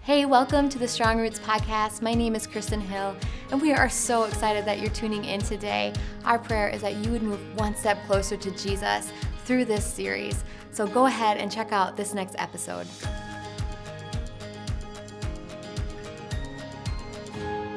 Hey, welcome to the Strong Roots podcast. My name is Kristin Hill, and we are so excited that you're tuning in today. Our prayer is that you would move one step closer to Jesus through this series. So go ahead and check out this next episode.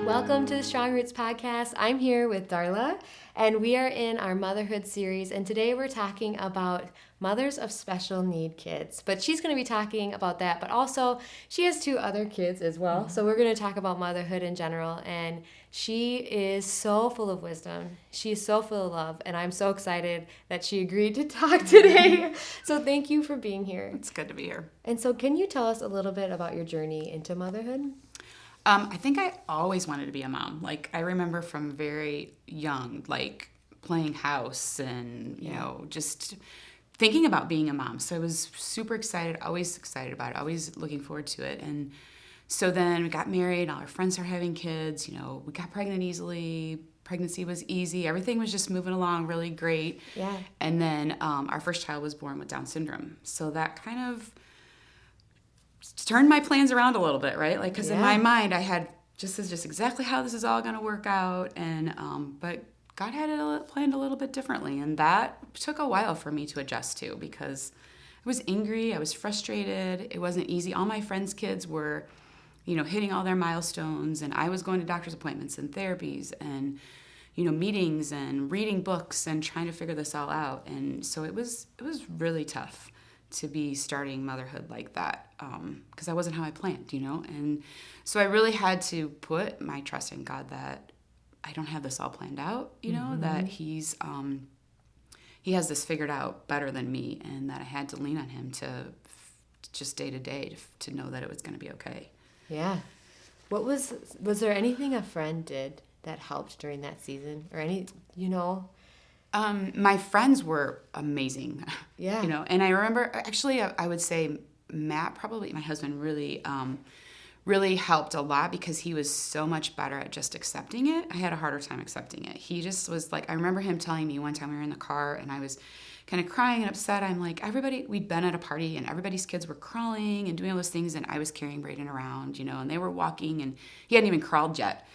Welcome to the Strong Roots podcast. I'm here with Darla, and we are in our Motherhood series, and today we're talking about mothers of special need kids. But she's going to be talking about that, but also she has two other kids as well. So we're going to talk about motherhood in general, and she is so full of wisdom. She's so full of love, and I'm so excited that she agreed to talk today. So thank you for being here. It's good to be here. And so can you tell us a little bit about your journey into motherhood? I think I always wanted to be a mom. Like, I remember from very young, like, playing house and, you know, just thinking about being a mom. So I was super excited, always excited about it, always looking forward to it. And so then we got married, all our friends are having kids, you know, we got pregnant easily. Pregnancy was easy. Everything was just moving along really great. Yeah. And then our first child was born with Down syndrome. So that kind of turned my plans around a little bit, right? Like, because in my mind, I had just exactly how this is all going to work out, and but God had it planned a little bit differently, and that took a while for me to adjust to because I was angry, I was frustrated, it wasn't easy. All my friends' kids were, you know, hitting all their milestones, and I was going to doctor's appointments and therapies and, you know, meetings and reading books and trying to figure this all out, and so it was really tough to be starting motherhood like that because that wasn't how I planned, you know? And so I really had to put my trust in God that I don't have this all planned out, you know, that he has this figured out better than me, and that I had to lean on him to just day to day to know that it was going to be okay. Yeah. Was there anything a friend did that helped during that season or any, you know? My friends were amazing. Yeah. You know, and I remember, actually, I would say Matt, probably my husband, really helped a lot because he was so much better at just accepting it. I had a harder time accepting it. He just was like, I remember him telling me one time we were in the car and I was kind of crying and upset. I'm like, we'd been at a party and everybody's kids were crawling and doing all those things, and I was carrying Brayden around, you know, and they were walking and he hadn't even crawled yet.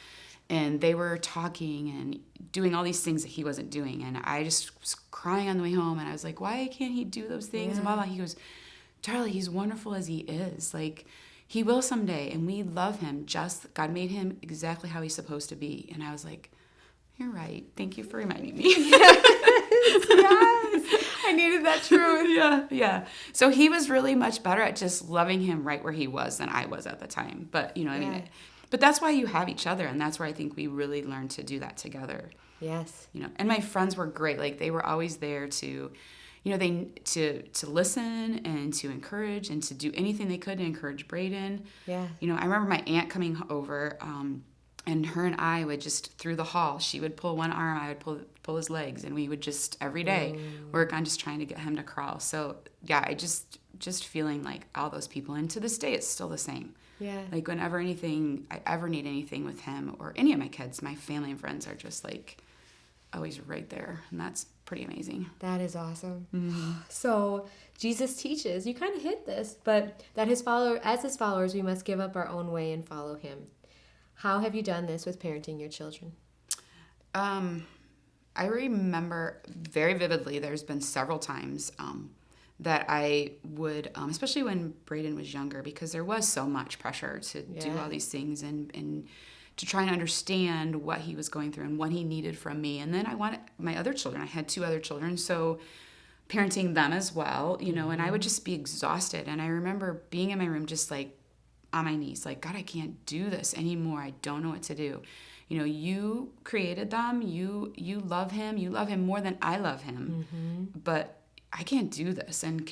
And they were talking and doing all these things that he wasn't doing. And I just was crying on the way home. And I was like, why can't he do those things? Yeah. And blah, blah. He goes, Darla, he's wonderful as he is. Like, he will someday. And we love him. God made him exactly how he's supposed to be. And I was like, you're right. Thank you for reminding me. Yes. I needed that truth. Yeah. So he was really much better at just loving him right where he was than I was at the time. But, you know, I mean, but that's why you have each other, and that's where I think we really learned to do that together. Yes. You know, and my friends were great. Like, they were always there to, you know, to listen and to encourage and to do anything they could to encourage Brayden. Yeah. You know, I remember my aunt coming over, and her and I would just, through the hall, she would pull one arm, I would pull his legs, and we would just every day work on just trying to get him to crawl. So yeah, I just feeling like all those people, and to this day it's still the same. Yeah. Like, whenever I ever need anything with him or any of my kids, my family and friends are just like always right there, and that's pretty amazing. That is awesome. Mm-hmm. So Jesus teaches, you kind of hit this, but that as his followers, we must give up our own way and follow him. How have you done this with parenting your children? I remember very vividly, there's been several times that I would, especially when Brayden was younger, because there was so much pressure to do all these things and to try and understand what he was going through and what he needed from me. And then I wanted my other children. I had two other children, so parenting them as well, you know, and I would just be exhausted. And I remember being in my room just like on my knees, like, God, I can't do this anymore. I don't know what to do. You know, you created them. You love him. You love him more than I love him. Mm-hmm. But I can't do this, and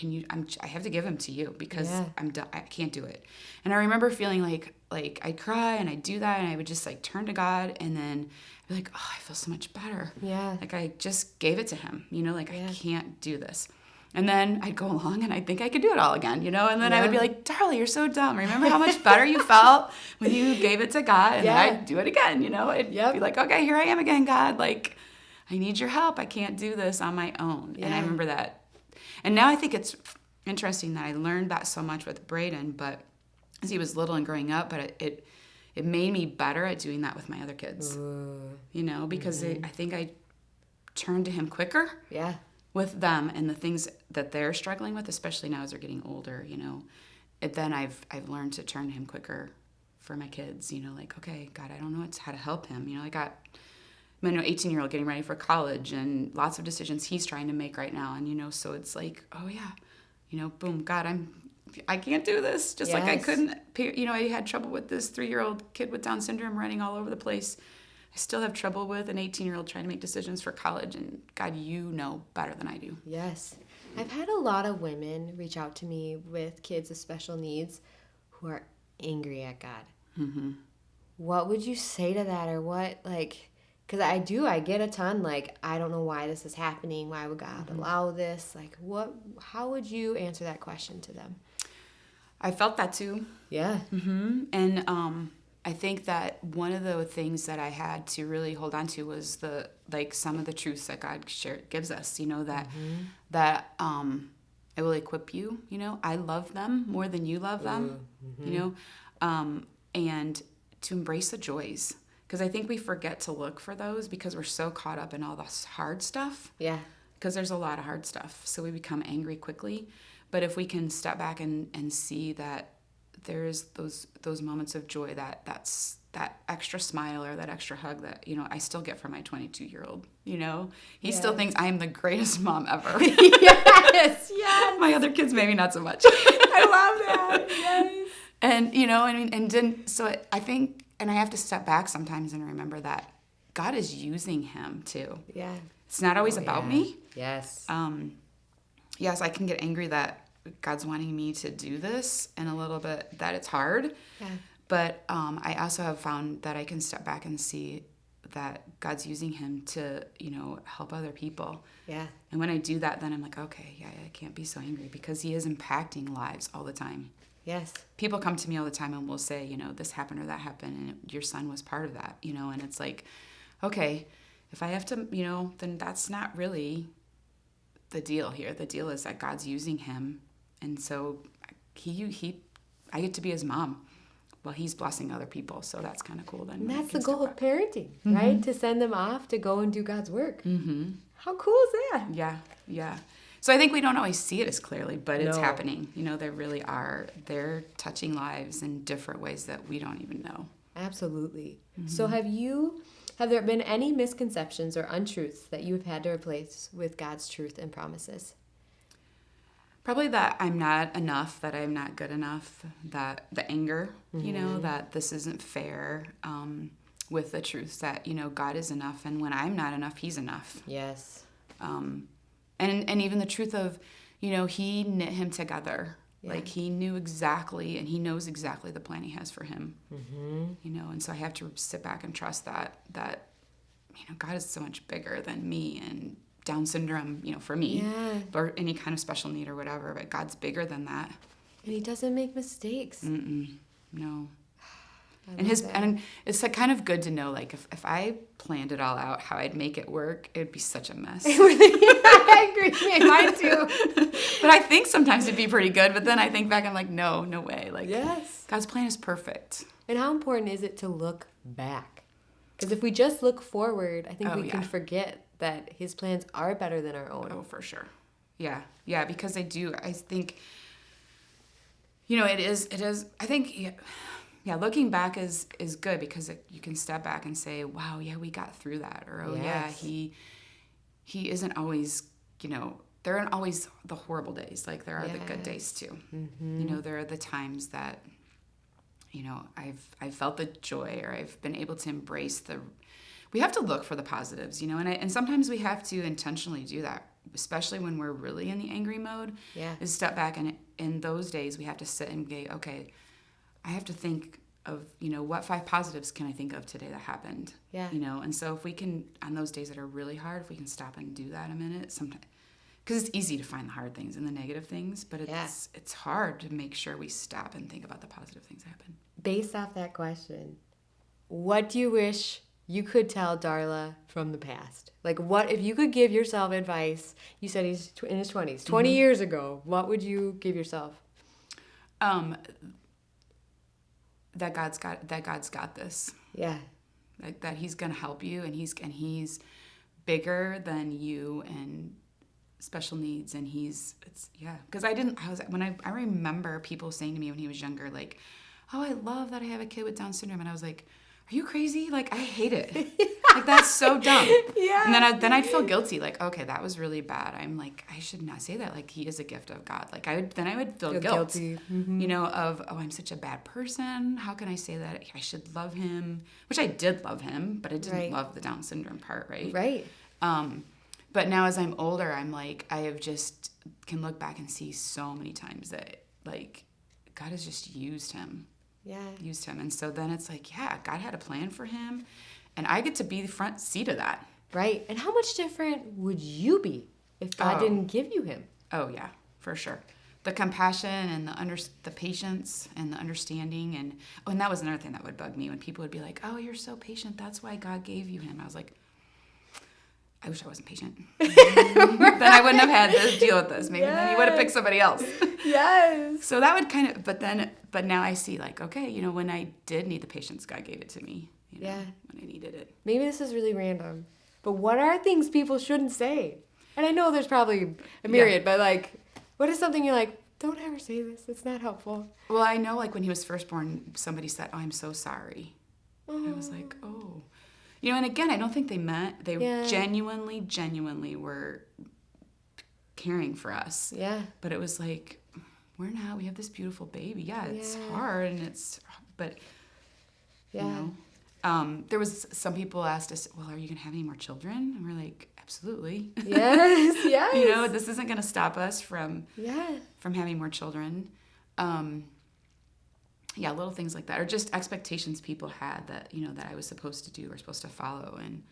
I have to give him to you because I'm done. I can't do it. And I remember feeling like I'd cry and I'd do that, and I would just like turn to God, and then I'd be like, oh, I feel so much better. Yeah. Like, I just gave it to him, you know, like I can't do this. And then I'd go along and I'd think I could do it all again, you know, and then I would be like, Darla, you're so dumb. Remember how much better you felt when you gave it to God? And then I'd do it again, you know, I'd be like, okay, here I am again, God. Like, I need your help. I can't do this on my own. Yeah. And I remember that. And now I think it's interesting that I learned that so much with Brayden, but as he was little and growing up, but it made me better at doing that with my other kids. You know, because I think I turned to him quicker. Yeah. With them and the things that they're struggling with, especially now as they're getting older, you know. Then I've learned to turn to him quicker for my kids, you know, like, okay, God, I don't know how to help him. You know, I got my 18-year-old getting ready for college and lots of decisions he's trying to make right now. And, you know, so it's like, oh yeah, you know, boom, God, I can't do this. Just like I couldn't, you know, I had trouble with this 3-year-old kid with Down syndrome running all over the place. I still have trouble with an 18-year-old trying to make decisions for college. And God, you know better than I do. Yes. I've had a lot of women reach out to me with kids with special needs who are angry at God. Mm-hmm. What would you say to that? Or what, like, because I get a ton, like, I don't know why this is happening. Why would God allow this? Like, how would you answer that question to them? I felt that too. Yeah. Mm-hmm. And I think that one of the things that I had to really hold on to was some of the truths that God gives us, you know, that it will equip you, you know. I love them more than you love them, you know, and to embrace the joys. Because I think we forget to look for those because we're so caught up in all this hard stuff. Yeah. Because there's a lot of hard stuff. So we become angry quickly. But if we can step back and see that there's those moments of joy, that's that extra smile or that extra hug that, you know, I still get from my 22-year-old, you know. He still thinks I am the greatest mom ever. Yes. My other kids maybe not so much. I love that. Yes. And, you know, I mean, I think, and I have to step back sometimes and remember that God is using him too. Yeah. It's not always about me. Yes. Yes, I can get angry that God's wanting me to do this and a little bit that it's hard. Yeah. But I also have found that I can step back and see that God's using him to, you know, help other people. Yeah. And when I do that, then I'm like, okay, yeah, I can't be so angry because he is impacting lives all the time. Yes. People come to me all the time and will say, you know, this happened or that happened and your son was part of that, you know, and it's like, okay, if I have to, you know, then that's not really the deal here. The deal is that God's using him. And so I get to be his mom while he's blessing other people. So that's kind of cool. Then. And that's the goal of parenting, right? To send them off to go and do God's work. Mm-hmm. How cool is that? Yeah, yeah. So I think we don't always see it as clearly, but it's happening. You know, they're touching lives in different ways that we don't even know. Absolutely. Mm-hmm. So have there been any misconceptions or untruths that you have had to replace with God's truth and promises? Probably that I'm not enough, that I'm not good enough, that the anger, you know, that this isn't fair, with the truth that, you know, God is enough, and when I'm not enough, he's enough. Yes. And even the truth of, you know, he knit him together. Yeah. Like he knew exactly, and he knows exactly the plan he has for him. Mm-hmm. You know, and so I have to sit back and trust that, you know, God is so much bigger than me and Down syndrome, you know, for me, or any kind of special need or whatever, but God's bigger than that. And he doesn't make mistakes. No. And it's like kind of good to know, like, if I planned it all out, how I'd make it work, it would be such a mess. I agree. Mine too. But I think sometimes it'd be pretty good, but then I think back, I'm like, no way. Like, God's plan is perfect. And how important is it to look back? Because if we just look forward, I think we can forget that his plans are better than our own. Oh, for sure. Yeah, because I think, you know, it is, I think, looking back is good because you can step back and say, wow, we got through that. Or, he isn't always, you know, there aren't always the horrible days. Like, there are the good days too. Mm-hmm. You know, there are the times that, you know, I've felt the joy, or I've been able to embrace we have to look for the positives, you know, and sometimes we have to intentionally do that, especially when we're really in the angry mode. Yeah. Is step back, and in those days we have to sit and go, okay, I have to think of, you know, what 5 positives can I think of today that happened? Yeah. You know, and so if we can, on those days that are really hard, if we can stop and do that a minute, sometimes, because it's easy to find the hard things and the negative things, but it's hard to make sure we stop and think about the positive things that happen. Based off that question, what do you wish you could tell Darla from the past? Like, what if you could give yourself advice? You said he's in his 20s, 20 years ago. What would you give yourself? that God's got this. Yeah. Like that He's gonna help you, and He's bigger than you and special needs, and because I remember people saying to me when he was younger, like, oh, I love that I have a kid with Down syndrome, and I was like, are you crazy? Like, I hate it. Like, that's so dumb. Yeah. And then I'd feel guilty, like, okay, that was really bad. I'm like, I should not say that. Like, he is a gift of God. Like, I would feel guilt, guilty. Mm-hmm. of, oh, I'm such a bad person. How can I say that? I should love him, which I did love him, but I didn't love the Down syndrome part, right? Right. But now as I'm older, I'm like, I have just can look back and see so many times that, like, God has just used him. Yeah. Used him. And so then it's like, yeah, God had a plan for him, and I get to be the front seat of that. Right. And how much different would you be if God didn't give you him? Oh, yeah, for sure. The compassion and the patience and the understanding. And that was another thing that would bug me when people would be like, oh, you're so patient. That's why God gave you him. I was like, I wish I wasn't patient. Then I wouldn't have had to deal with this. Maybe then he would have picked somebody else. Yes. So that would kind of, but now I see, like, okay, when I did need the patience, God gave it to me. When I needed it. Maybe this is really random, but what are things people shouldn't say? And I know there's probably a myriad, but, like, what is something you're like, don't ever say this. It's not helpful. Well, I know, like, when he was first born, somebody said, oh, I'm so sorry. And I was like, oh. And again, I don't think they genuinely were caring for us. Yeah. But it was like, we have this beautiful baby. Yeah, it's hard, but, there was some people asked us, well, are you going to have any more children? And we're like, absolutely. Yes, yes. This isn't going to stop us from having more children. Little things like that, or just expectations people had that, that I was supposed to do or supposed to follow. And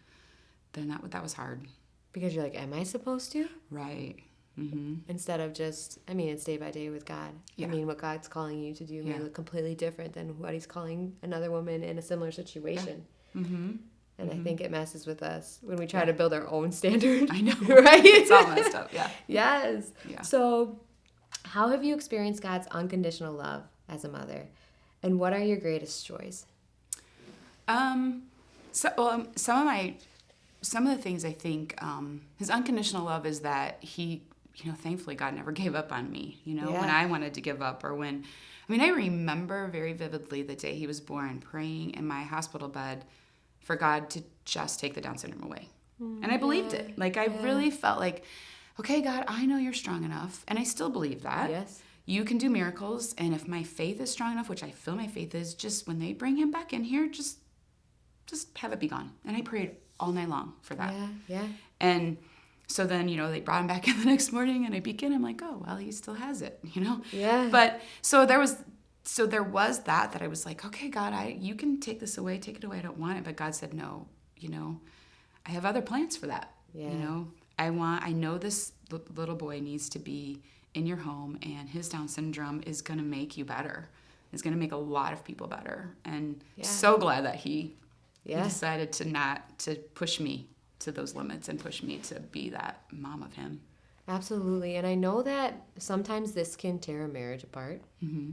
then that was hard. Because you're like, am I supposed to? Right. Mm-hmm. Instead of just, it's day by day with God. Yeah. What God's calling you to do may look completely different than what he's calling another woman in a similar situation. Yeah. Mm-hmm. And I think it messes with us when we try to build our own standard. I know. Right? It's all messed up, yeah. Yes. Yeah. So how have you experienced God's unconditional love as a mother? And what are your greatest joys? Some of the things I think, his unconditional love is that he, thankfully God never gave up on me, when I wanted to give up, or when, I remember very vividly the day he was born, praying in my hospital bed for God to just take the Down syndrome away. And I believed it. Like, I really felt like, okay, God, I know you're strong enough. And I still believe that. Yes. You can do miracles, and if my faith is strong enough, which I feel my faith is, just when they bring him back in here, just have it be gone. And I prayed all night long for that. Yeah. And so then, they brought him back in the next morning, and I peek in, I'm like, oh, well, he still has it, Yeah. But so there was that I was like, okay, God, you can take this away, take it away. I don't want it. But God said, no, I have other plans for that. Yeah. I know this little boy needs to be in your home, and his Down syndrome is going to make you better. It's going to make a lot of people better. And so glad that he decided to push me to those limits and push me to be that mom of him. Absolutely. And I know that sometimes this can tear a marriage apart. Mm-hmm.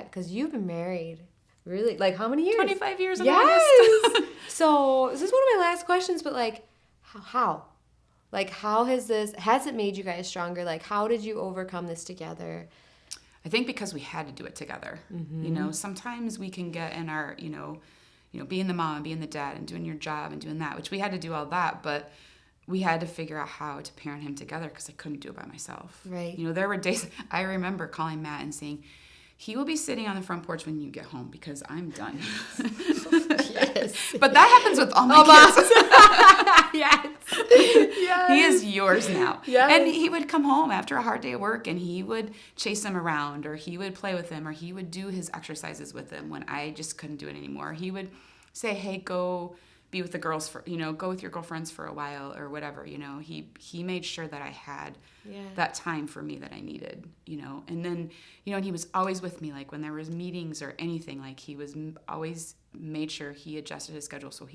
Because you've been married, really, like, how many years? 25 years in Yes. August. So this is one of my last questions, but, like, how? Like, how has it made you guys stronger? Like, how did you overcome this together? I think because we had to do it together. Mm-hmm. Sometimes we can get in our, being the mom and being the dad and doing your job and doing that, which we had to do all that, but we had to figure out how to parent him together because I couldn't do it by myself. Right. There were days, I remember calling Matt and saying, he will be sitting on the front porch when you get home because I'm done. Yes. But that happens with all my kids. Yes. He is yours now. Yes. And he would come home after a hard day of work, and he would chase him around, or he would play with him, or he would do his exercises with him when I just couldn't do it anymore. He would say, hey, go be with the girls go with your girlfriends for a while or whatever. He made sure that I had that time for me that I needed, and then, and he was always with me, like when there was meetings or anything, like he was always made sure he adjusted his schedule so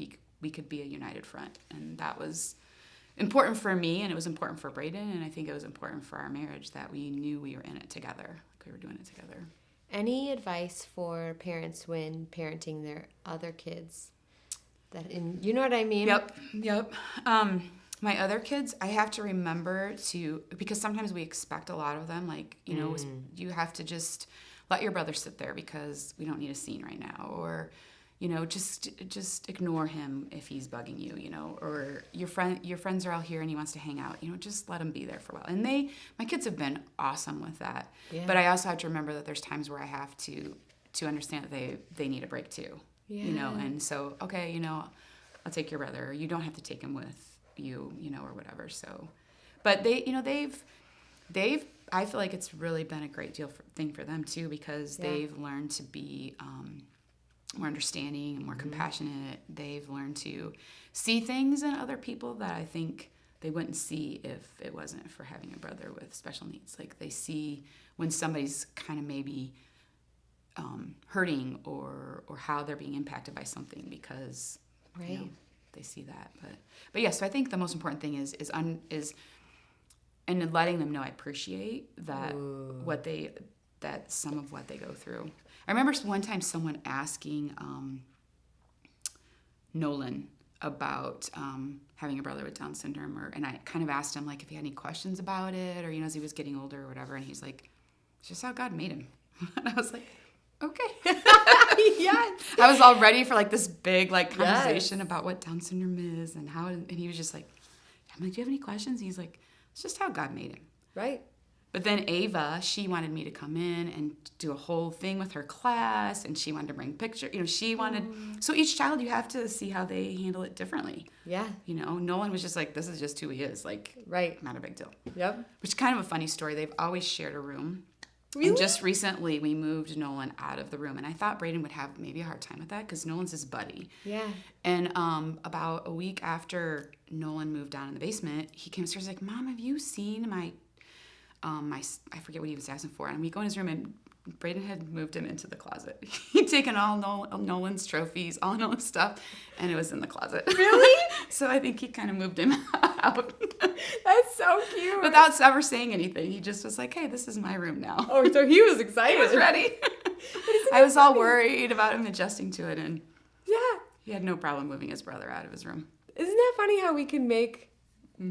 we could be a united front. And that was important for me, and it was important for Braden, and I think it was important for our marriage that we knew we were in it together, like we were doing it together. Any advice for parents when parenting their other kids? You know what I mean? Yep. My other kids, I have to remember to, because sometimes we expect a lot of them, like, you know, you have to just let your brother sit there because we don't need a scene right now, or, you know, just ignore him if he's bugging you, you know, or your friends are all here and he wants to hang out, you know, just let him be there for a while. And my kids have been awesome with that. Yeah. But I also have to remember that there's times where I have to understand that they need a break too, you know, and so, okay, you know, I'll take your brother. You don't have to take him with you, you know, or whatever. So, but they, you know, they've, I feel like it's really been a great thing for them too, because they've learned to be more understanding and more compassionate. They've learned to see things in other people that I think they wouldn't see if it wasn't for having a brother with special needs. Like they see when somebody's kind of maybe hurting or how they're being impacted by something, because you know, they see that. But yeah, so I think the most important thing is and letting them know I appreciate that that some of what they go through. I remember one time someone asking Nolan about having a brother with Down syndrome, and I kind of asked him like if he had any questions about it, or you know, as he was getting older or whatever, and he's like, it's just how God made him. And I was like, okay. Yes. I was all ready for like this big like conversation about what Down syndrome is and how, and he was just like, I'm like, do you have any questions? And he's like, it's just how God made him. Right. But then Ava, she wanted me to come in and do a whole thing with her class, and she wanted to bring pictures. You know, she wanted, so each child, you have to see how they handle it differently. Yeah. You know, Nolan was just like, this is just who he is. Like, not a big deal. Yep. Which is kind of a funny story. They've always shared a room. Really? And just recently, we moved Nolan out of the room. And I thought Braden would have maybe a hard time with that because Nolan's his buddy. Yeah. And about a week after Nolan moved down in the basement, he came upstairs like, Mom, have you seen my I forget what he was asking for. And we go in his room, and Braden had moved him into the closet. He'd taken all Nolan's trophies, all Nolan's stuff, and it was in the closet. Really? So I think he kind of moved him out. That's so cute. Without ever saying anything. He just was like, hey, this is my room now. Oh, so he was excited. He was ready. I was all worried about him adjusting to it, and he had no problem moving his brother out of his room. Isn't that funny how we can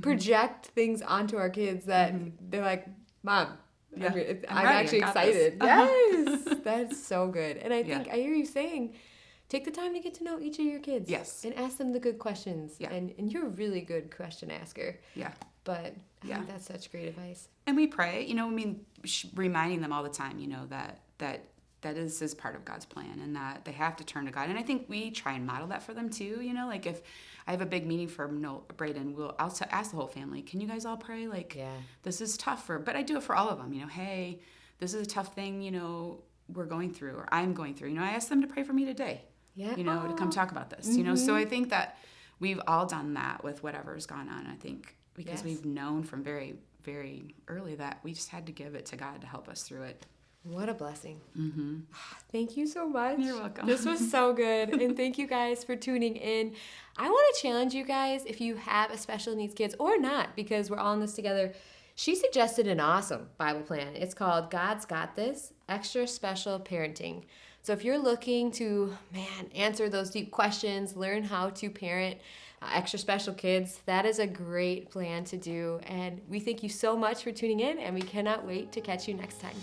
project things onto our kids that they're like, Mom, I'm actually excited. Yes, that's so good. And I think I hear you saying, take the time to get to know each of your kids. Yes. And ask them the good questions. Yeah. And you're a really good question asker. Yeah. But I think that's such great advice. And we pray, you know, I mean, reminding them all the time, you know, that is part of God's plan, and that they have to turn to God. And I think we try and model that for them too, you know, like if I have a big meeting for Braden, I'll ask the whole family, can you guys all pray? Like, this is tough but I do it for all of them, you know, hey, this is a tough thing, you know, we're going through, or I'm going through, you know, I asked them to pray for me today, you know, to come talk about this, you know, so I think that we've all done that with whatever's gone on, I think, because we've known from very, very early that we just had to give it to God to help us through it. What a blessing. Mm-hmm. Thank you so much. You're welcome. This was so good. And thank you guys for tuning in. I want to challenge you guys, if you have a special needs kids or not, because we're all in this together. She suggested an awesome Bible plan. It's called God's Got This, Extra Special Parenting. So if you're looking to, answer those deep questions, learn how to parent extra special kids, that is a great plan to do. And we thank you so much for tuning in, and we cannot wait to catch you next time.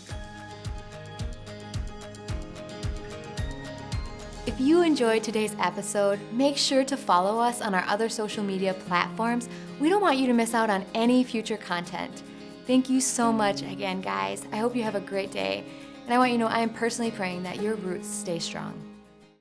If you enjoyed today's episode, make sure to follow us on our other social media platforms. We don't want you to miss out on any future content. Thank you so much again, guys. I hope you have a great day. And I want you to know I am personally praying that your roots stay strong.